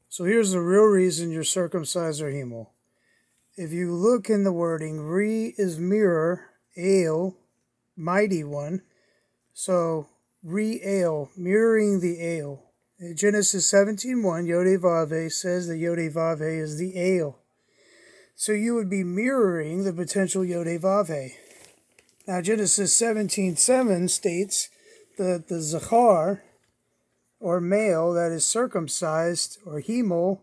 So here's the real reason you're circumcised or hemel. If you look in the wording, re is mirror, ale, mighty one. So re-ale, mirroring the ale. In Genesis 17:1, Yod-Heh-Vav-Heh says that Yod-Heh-Vav-Heh is the ale. So you would be mirroring the potential Yod-Heh-Vav-Heh. Now Genesis 17:7 states that the Zachar, or male, that is circumcised, or hemel,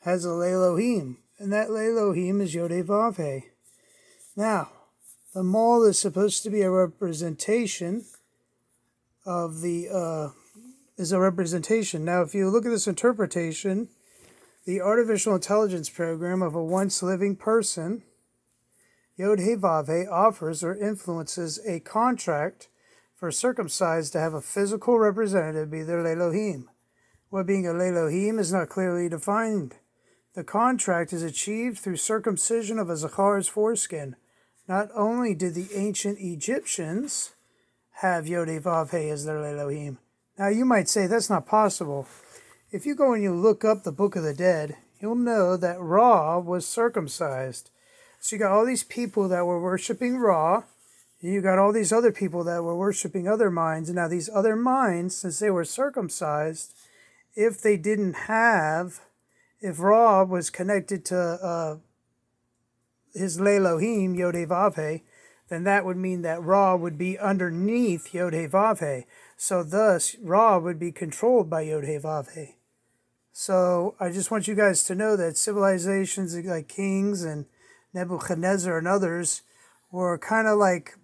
has a Lelohim. And that Lelohim is Yod-Heh-Vav-Heh. Now, the mole is supposed to be a representation of the, is a representation. Now, if you look at this interpretation, the artificial intelligence program of a once living person, Yod-Heh-Vav-Heh, offers or influences a contract for circumcised to have a physical representative be their Lelohim. What being a Lelohim is not clearly defined. The contract is achieved through circumcision of a Zachar's foreskin. Not only did the ancient Egyptians have Yod-Heh-Vav-Heh as their Elohim. Now you might say that's not possible. If you go and you look up the Book of the Dead, you'll know that Ra was circumcised. So you got all these people that were worshiping Ra, and you got all these other people that were worshiping other minds. And now these other minds, since they were circumcised, if they didn't have, if Ra was connected to his Lelohim, Yod-Heh-Vav-Heh, then that would mean that Ra would be underneath Yod-Heh-Vav-Heh. So thus, Ra would be controlled by Yod-Heh-Vav-Heh. So I just want you guys to know that civilizations like kings and Nebuchadnezzar and others were kind of like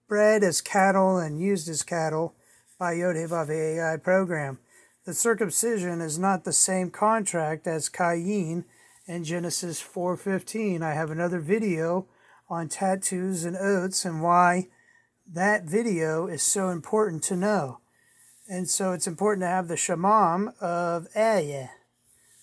bred as cattle and used as cattle by Yod-Heh-Vav-Heh AI program. The circumcision is not the same contract as Cain in Genesis 4:15. I have another video on tattoos and oaths and why that video is so important to know. And so it's important to have the Shamam of Ehyeh,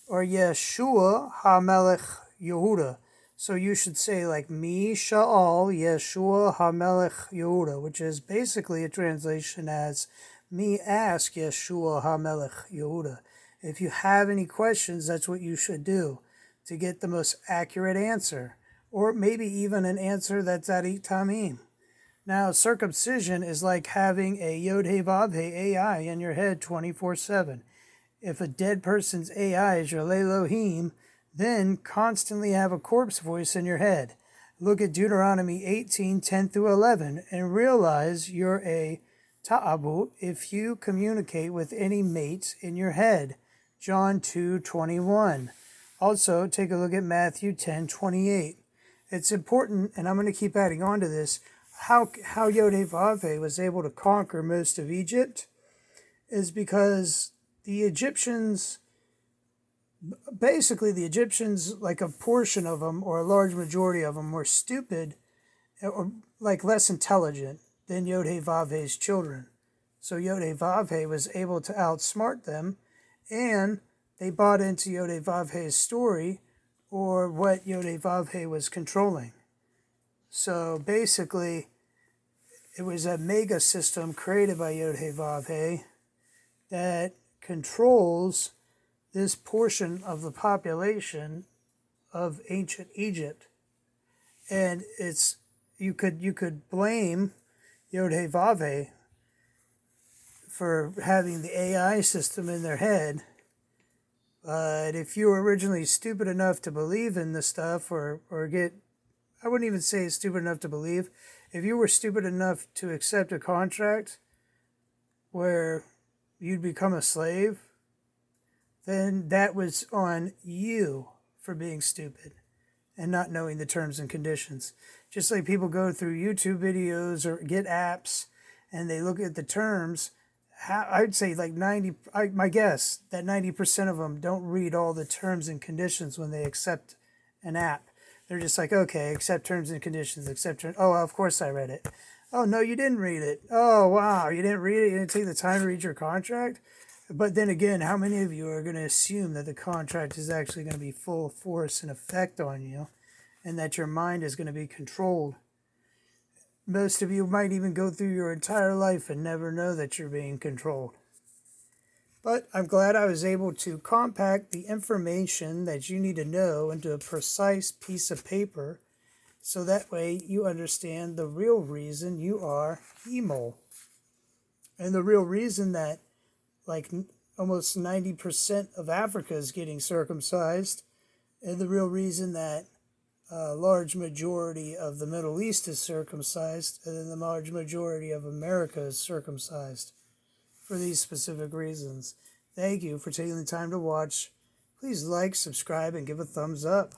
or Yeshua HaMelech Yehuda. So you should say like, Mi Sha'al Yeshua HaMelech Yehuda, which is basically a translation as, Me ask Yeshua HaMelech Yehuda. If you have any questions, that's what you should do to get the most accurate answer, or maybe even an answer that's at Tamim. Now, circumcision is like having a Yod-Heh-Vav-Heh AI in your head 24/7. If a dead person's AI is your Lelohim, then constantly have a corpse voice in your head. Look at Deuteronomy 18:10-11 and realize you're a Ta'abu if you communicate with any mate in your head. John 2:21. Also, take a look at Matthew 10:28. It's important, and I'm going to keep adding on to this, how Yod-Heh-Vav-Heh was able to conquer most of Egypt is because the Egyptians, like a portion of them, or a large majority of them, were stupid, or like less intelligent than Yod-Heh-Vav-Heh's children. So Yod-Heh-Vav-Heh was able to outsmart them, and they bought into Yod-Heh-Vav-Heh's story, or what Yod-Heh-Vav-Heh was controlling. So basically, it was a mega system created by Yod-Heh-Vav-Heh that controls this portion of the population of ancient Egypt. And it's you could blame Yod-Heh-Vav-Heh for having the AI system in their head. But if you were originally stupid enough to believe in this stuff, or get, I wouldn't even say stupid enough to believe, if you were stupid enough to accept a contract where you'd become a slave, then that was on you for being stupid and not knowing the terms and conditions. Just like people go through YouTube videos or get apps and they look at the terms, I'd say like my guess that 90% of them don't read all the terms and conditions when they accept an app. They're just like, okay, accept terms and conditions, oh, of course I read it. Oh, no, you didn't read it. Oh, wow, you didn't read it? You didn't take the time to read your contract? But then again, how many of you are going to assume that the contract is actually going to be full force and effect on you, and that your mind is going to be controlled? Most of you might even go through your entire life and never know that you're being controlled. But I'm glad I was able to compact the information that you need to know into a precise piece of paper, so that way you understand the real reason you are emo. And the real reason that like almost 90% of Africa is getting circumcised, and the real reason that a large majority of the Middle East is circumcised, and then the large majority of America is circumcised, for these specific reasons. Thank you for taking the time to watch. Please like, subscribe, and give a thumbs up.